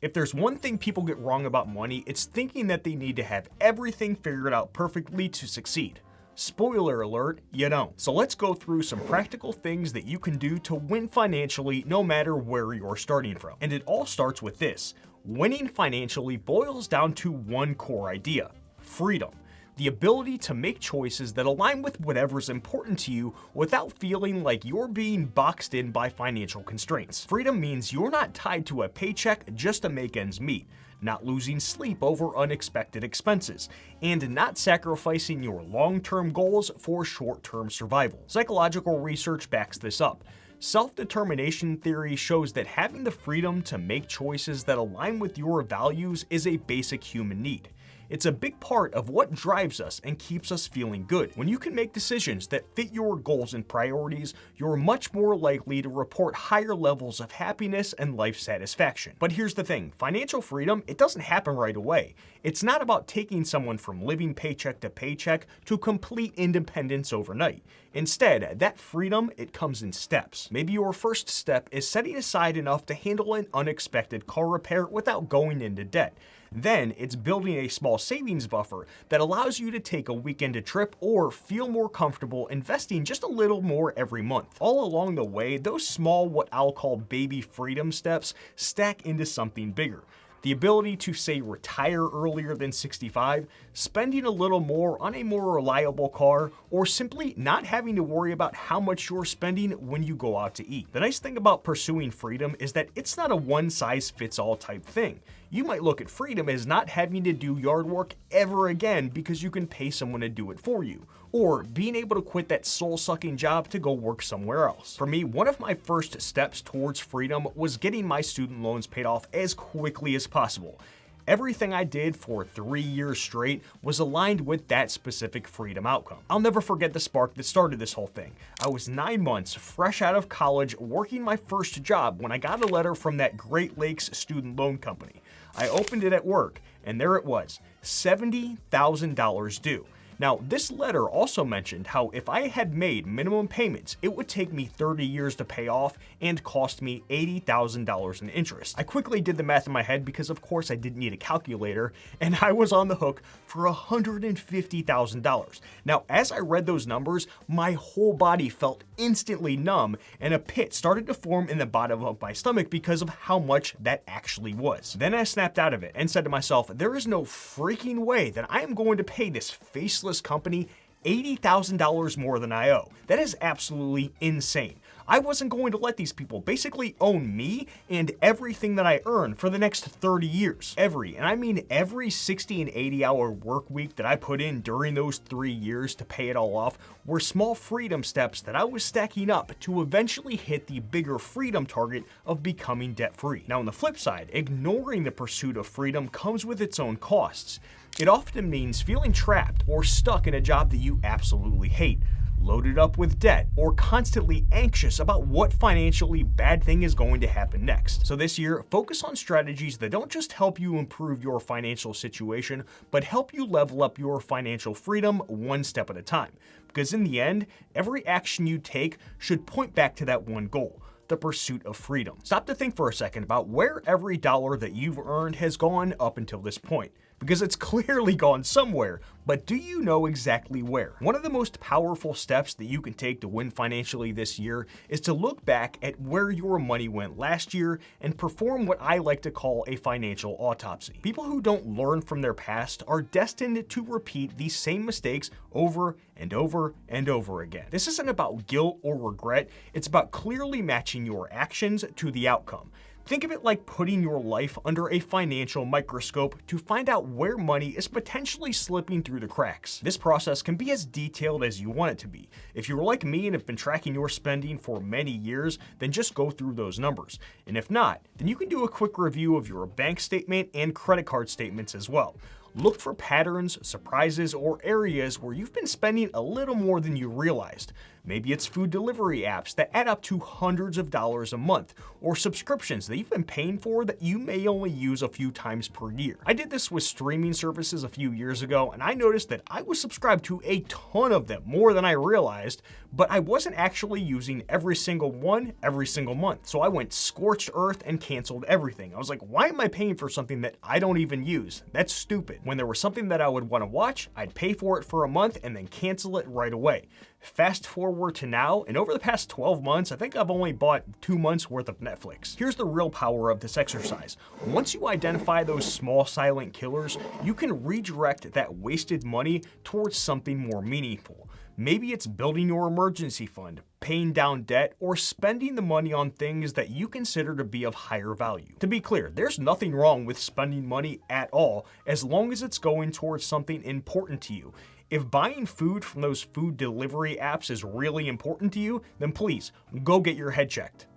If there's one thing people get wrong about money, it's thinking that they need to have everything figured out perfectly to succeed. Spoiler alert, you don't. So let's go through some practical things that you can do to win financially no matter where you're starting from. And it all starts with this. Winning financially boils down to one core idea: freedom. The ability to make choices that align with whatever's important to you without feeling like you're being boxed in by financial constraints. Freedom means you're not tied to a paycheck just to make ends meet, not losing sleep over unexpected expenses, and not sacrificing your long-term goals for short-term survival. Psychological research backs this up. Self-determination theory shows that having the freedom to make choices that align with your values is a basic human need. It's a big part of what drives us and keeps us feeling good. When you can make decisions that fit your goals and priorities, you're much more likely to report higher levels of happiness and life satisfaction. But here's the thing, financial freedom, it doesn't happen right away. It's not about taking someone from living paycheck to paycheck to complete independence overnight. Instead, that freedom, it comes in steps. Maybe your first step is setting aside enough to handle an unexpected car repair without going into debt. Then it's building a small savings buffer that allows you to take a weekend trip or feel more comfortable investing just a little more every month. All along the way, those small, what I'll call baby freedom steps, stack into something bigger. The ability to, say, retire earlier than 65, spending a little more on a more reliable car, or simply not having to worry about how much you're spending when you go out to eat. The nice thing about pursuing freedom is that it's not a one-size-fits-all type thing. You might look at freedom as not having to do yard work ever again because you can pay someone to do it for you, or being able to quit that soul-sucking job to go work somewhere else. For me, one of my first steps towards freedom was getting my student loans paid off as quickly as possible. Everything I did for 3 years straight was aligned with that specific freedom outcome. I'll never forget the spark that started this whole thing. I was 9 months fresh out of college working my first job when I got a letter from that Great Lakes student loan company. I opened it at work, and there it was, $70,000 due. Now, this letter also mentioned how if I had made minimum payments, it would take me 30 years to pay off and cost me $80,000 in interest. I quickly did the math in my head because of course I didn't need a calculator, and I was on the hook for $150,000. Now, as I read those numbers, my whole body felt instantly numb, and a pit started to form in the bottom of my stomach because of how much that actually was. Then I snapped out of it and said to myself, there is no freaking way that I am going to pay this faceless company $80,000 more than I owe. That is absolutely insane. I wasn't going to let these people basically own me and everything that I earn for the next 30 years. And I mean every 60 and 80 hour work week that I put in during those 3 years to pay it all off were small freedom steps that I was stacking up to eventually hit the bigger freedom target of becoming debt free. Now on the flip side, ignoring the pursuit of freedom comes with its own costs. It often means feeling trapped or stuck in a job that you absolutely hate, loaded up with debt, or constantly anxious about what financially bad thing is going to happen next. So this year, focus on strategies that don't just help you improve your financial situation, but help you level up your financial freedom one step at a time. Because in the end, every action you take should point back to that one goal: the pursuit of freedom. Stop to think for a second about where every dollar that you've earned has gone up until this point, because it's clearly gone somewhere, but do you know exactly where? One of the most powerful steps that you can take to win financially this year is to look back at where your money went last year and perform what I like to call a financial autopsy. People who don't learn from their past are destined to repeat these same mistakes over and over and over again. This isn't about guilt or regret, it's about clearly matching your actions to the outcome. Think of it like putting your life under a financial microscope to find out where money is potentially slipping through the cracks. This process can be as detailed as you want it to be. If you're like me and have been tracking your spending for many years, then just go through those numbers. And if not, then you can do a quick review of your bank statement and credit card statements as well. Look for patterns, surprises, or areas where you've been spending a little more than you realized. Maybe it's food delivery apps that add up to hundreds of dollars a month, or subscriptions that you've been paying for that you may only use a few times per year. I did this with streaming services a few years ago, and I noticed that I was subscribed to a ton of them, more than I realized, but I wasn't actually using every single one every single month. So I went scorched earth and canceled everything. I was like, why am I paying for something that I don't even use? That's stupid. When there was something that I would want to watch, I'd pay for it for a month and then cancel it right away. Fast forward to now, and over the past 12 months, I think I've only bought 2 months worth of Netflix. Here's the real power of this exercise. Once you identify those small silent killers, you can redirect that wasted money towards something more meaningful. Maybe it's building your emergency fund, paying down debt, or spending the money on things that you consider to be of higher value. To be clear, there's nothing wrong with spending money at all, as long as it's going towards something important to you. If buying food from those food delivery apps is really important to you, then please, go get your head checked.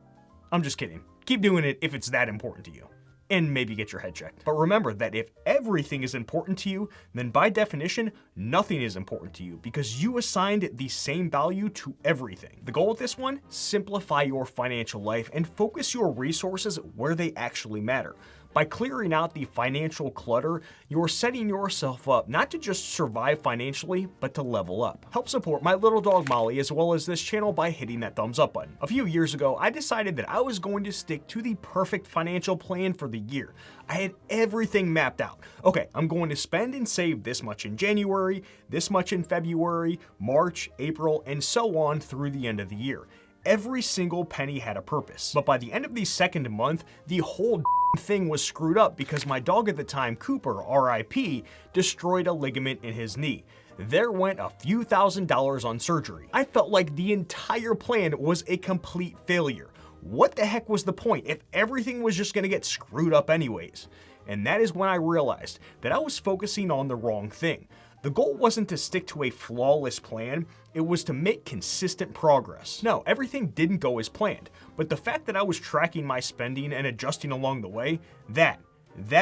I'm just kidding. Keep doing it if it's that important to you. And maybe get your head checked. But remember that if everything is important to you, then by definition, nothing is important to you because you assigned the same value to everything. The goal with this one, simplify your financial life and focus your resources where they actually matter. By clearing out the financial clutter, you're setting yourself up not to just survive financially, but to level up. Help support my little dog Molly as well as this channel by hitting that thumbs up button. A few years ago, I decided that I was going to stick to the perfect financial plan for the year. I had everything mapped out. Okay, I'm going to spend and save this much in January, this much in February, March, April, and so on through the end of the year. Every single penny had a purpose. But by the end of the second month, the whole thing was screwed up because my dog at the time, Cooper, RIP, destroyed a ligament in his knee. There went a few $1,000s on surgery. I felt like the entire plan was a complete failure. What the heck was the point if everything was just gonna get screwed up anyways? And that is when I realized that I was focusing on the wrong thing. The goal wasn't to stick to a flawless plan, it was to make consistent progress. No, everything didn't go as planned, but the fact that I was tracking my spending and adjusting along the way, that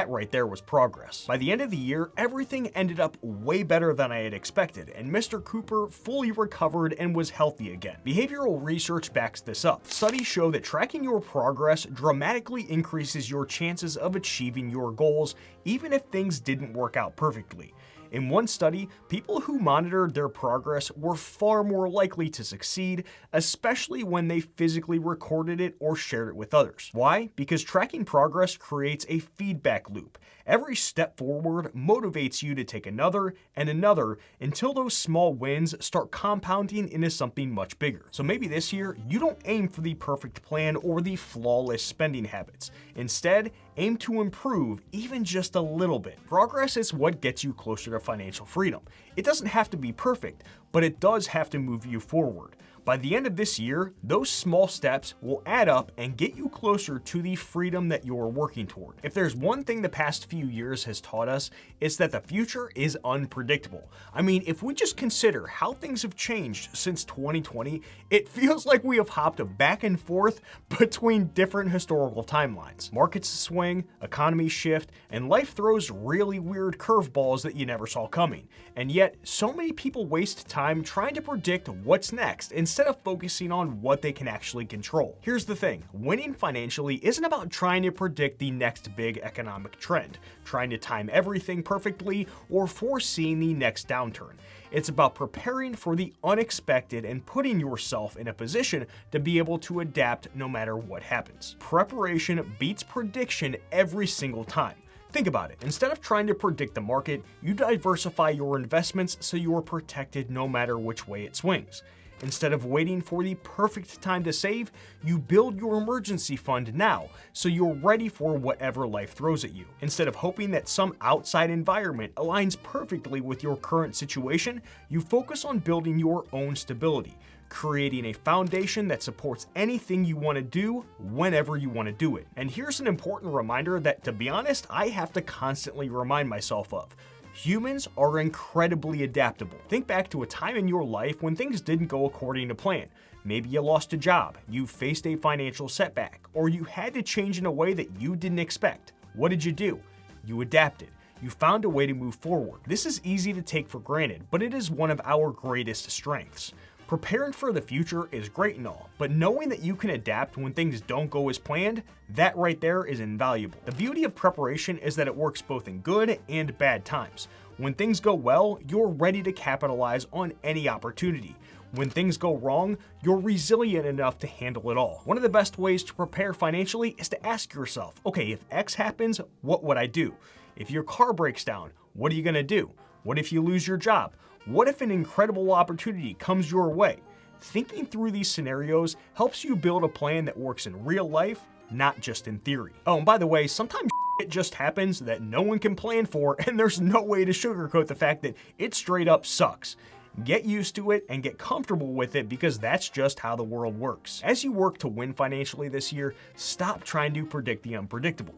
right there was progress. By the end of the year, everything ended up way better than I had expected, and Mr. Cooper fully recovered and was healthy again. Behavioral research backs this up. Studies show that tracking your progress dramatically increases your chances of achieving your goals, even if things didn't work out perfectly. In one study, people who monitored their progress were far more likely to succeed, especially when they physically recorded it or shared it with others. Why? Because tracking progress creates a feedback loop. Every step forward motivates you to take another and another until those small wins start compounding into something much bigger. So maybe this year, you don't aim for the perfect plan or the flawless spending habits. Instead, aim to improve even just a little bit. Progress is what gets you closer to financial freedom. It doesn't have to be perfect, but it does have to move you forward. By the end of this year, those small steps will add up and get you closer to the freedom that you're working toward. If there's one thing the past few years has taught us, it's that the future is unpredictable. I mean, if we just consider how things have changed since 2020, it feels like we have hopped back and forth between different historical timelines. Markets swing, economies shift, and life throws really weird curveballs that you never saw coming. And yet, so many people waste time trying to predict what's next instead of focusing on what they can actually control. Here's the thing, winning financially isn't about trying to predict the next big economic trend, trying to time everything perfectly, or foreseeing the next downturn. It's about preparing for the unexpected and putting yourself in a position to be able to adapt no matter what happens. Preparation beats prediction every single time. Think about it. Instead of trying to predict the market, you diversify your investments so you are protected no matter which way it swings. Instead of waiting for the perfect time to save, you build your emergency fund now, so you're ready for whatever life throws at you. Instead of hoping that some outside environment aligns perfectly with your current situation, you focus on building your own stability, creating a foundation that supports anything you want to do whenever you want to do it. And here's an important reminder that, to be honest, I have to constantly remind myself of. Humans are incredibly adaptable. Think back to a time in your life when things didn't go according to plan. Maybe you lost a job, you faced a financial setback, or you had to change in a way that you didn't expect. What did you do? You adapted. You found a way to move forward. This is easy to take for granted, but it is one of our greatest strengths. Preparing for the future is great and all, but knowing that you can adapt when things don't go as planned, that right there is invaluable. The beauty of preparation is that it works both in good and bad times. When things go well, you're ready to capitalize on any opportunity. When things go wrong, you're resilient enough to handle it all. One of the best ways to prepare financially is to ask yourself, okay, if X happens, what would I do? If your car breaks down, what are you gonna do? What if you lose your job? What if an incredible opportunity comes your way? Thinking through these scenarios helps you build a plan that works in real life, not just in theory. Oh, and by the way, sometimes it just happens that no one can plan for, and there's no way to sugarcoat the fact that it straight up sucks. Get used to it and get comfortable with it because that's just how the world works. As you work to win financially this year, stop trying to predict the unpredictable.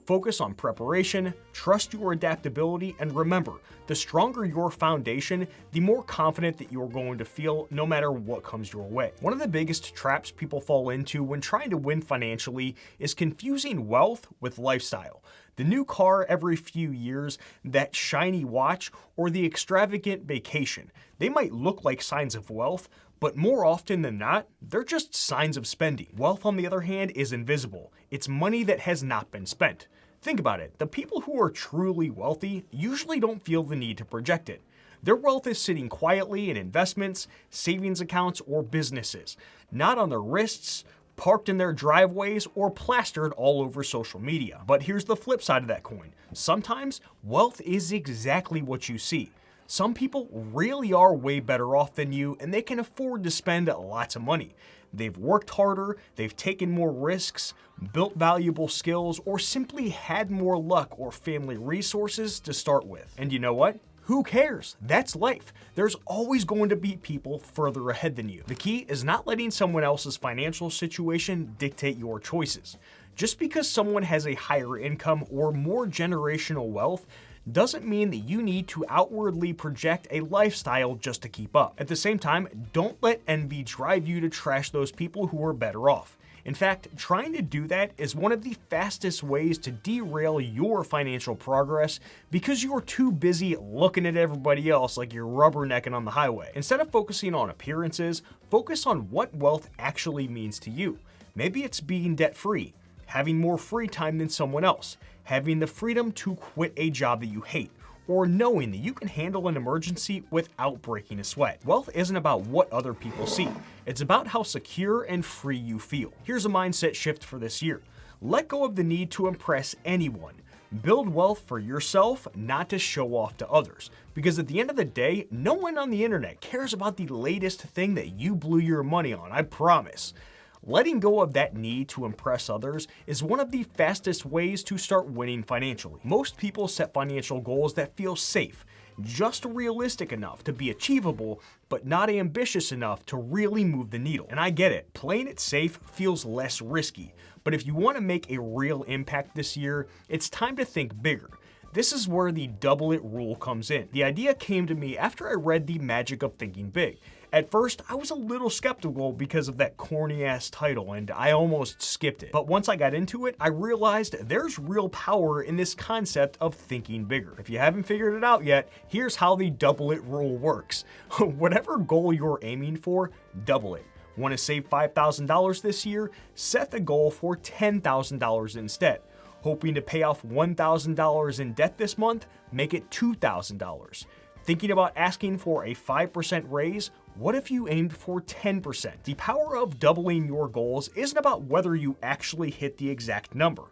Focus on preparation, trust your adaptability, and remember, the stronger your foundation, the more confident that you're going to feel no matter what comes your way. One of the biggest traps people fall into when trying to win financially is confusing wealth with lifestyle. The new car every few years, that shiny watch, or the extravagant vacation. They might look like signs of wealth, but more often than not, they're just signs of spending. Wealth, on the other hand, is invisible. It's money that has not been spent. Think about it. The people who are truly wealthy usually don't feel the need to project it. Their wealth is sitting quietly in investments, savings accounts, or businesses, not on their wrists, parked in their driveways, or plastered all over social media. But here's the flip side of that coin. Sometimes wealth is exactly what you see. Some people really are way better off than you, and they can afford to spend lots of money. They've worked harder, they've taken more risks, built valuable skills, or simply had more luck or family resources to start with. And you know what? Who cares? That's life. There's always going to be people further ahead than you. The key is not letting someone else's financial situation dictate your choices. Just because someone has a higher income or more generational wealth doesn't mean that you need to outwardly project a lifestyle just to keep up. At the same time, don't let envy drive you to trash those people who are better off. In fact, trying to do that is one of the fastest ways to derail your financial progress because you're too busy looking at everybody else like you're rubbernecking on the highway. Instead of focusing on appearances, focus on what wealth actually means to you. Maybe it's being debt-free, having more free time than someone else, having the freedom to quit a job that you hate, or knowing that you can handle an emergency without breaking a sweat. Wealth isn't about what other people see. It's about how secure and free you feel. Here's a mindset shift for this year. Let go of the need to impress anyone. Build wealth for yourself, not to show off to others. Because at the end of the day, no one on the internet cares about the latest thing that you blew your money on, I promise. Letting go of that need to impress others is one of the fastest ways to start winning financially. Most people set financial goals that feel safe, just realistic enough to be achievable, but not ambitious enough to really move the needle. And I get it, playing it safe feels less risky, but if you want to make a real impact this year, it's time to think bigger. This is where the double it rule comes in. The idea came to me after I read The Magic of Thinking Big. At first, I was a little skeptical because of that corny-ass title, and I almost skipped it. But once I got into it, I realized there's real power in this concept of thinking bigger. If you haven't figured it out yet, here's how the double it rule works. Whatever goal you're aiming for, double it. Want to save $5,000 this year? Set the goal for $10,000 instead. Hoping to pay off $1,000 in debt this month? Make it $2,000. Thinking about asking for a 5% raise? What if you aimed for 10%? The power of doubling your goals isn't about whether you actually hit the exact number.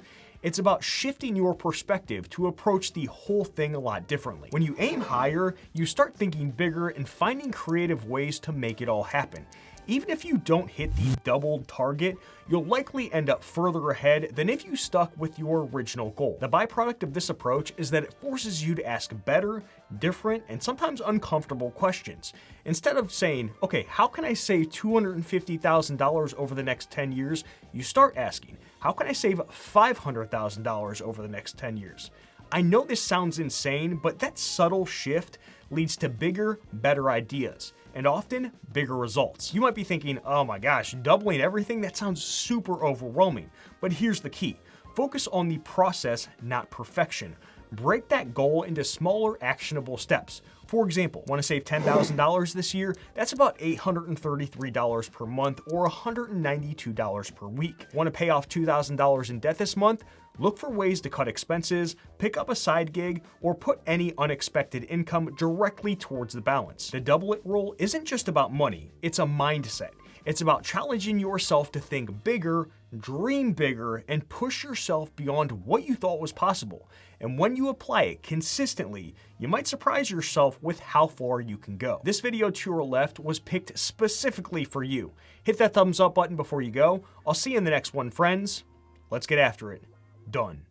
It's about shifting your perspective to approach the whole thing a lot differently. When you aim higher, you start thinking bigger and finding creative ways to make it all happen. Even if you don't hit the doubled target, you'll likely end up further ahead than if you stuck with your original goal. The byproduct of this approach is that it forces you to ask better, different, and sometimes uncomfortable questions. Instead of saying, okay, how can I save $250,000 over the next 10 years? You start asking, how can I save $500,000 over the next 10 years? I know this sounds insane, but that subtle shift leads to bigger, better ideas, and often bigger results. You might be thinking, oh my gosh, doubling everything? That sounds super overwhelming. But here's the key. Focus on the process, not perfection. Break that goal into smaller, actionable steps. For example, want to save $10,000 this year? That's about $833 per month or $192 per week. Want to pay off $2,000 in debt this month? Look for ways to cut expenses, pick up a side gig, or put any unexpected income directly towards the balance. The double it rule isn't just about money, it's a mindset. It's about challenging yourself to think bigger, dream bigger, and push yourself beyond what you thought was possible. And when you apply it consistently, you might surprise yourself with how far you can go. This video to your left was picked specifically for you. Hit that thumbs up button before you go. I'll see you in the next one, friends. Let's get after it. Done.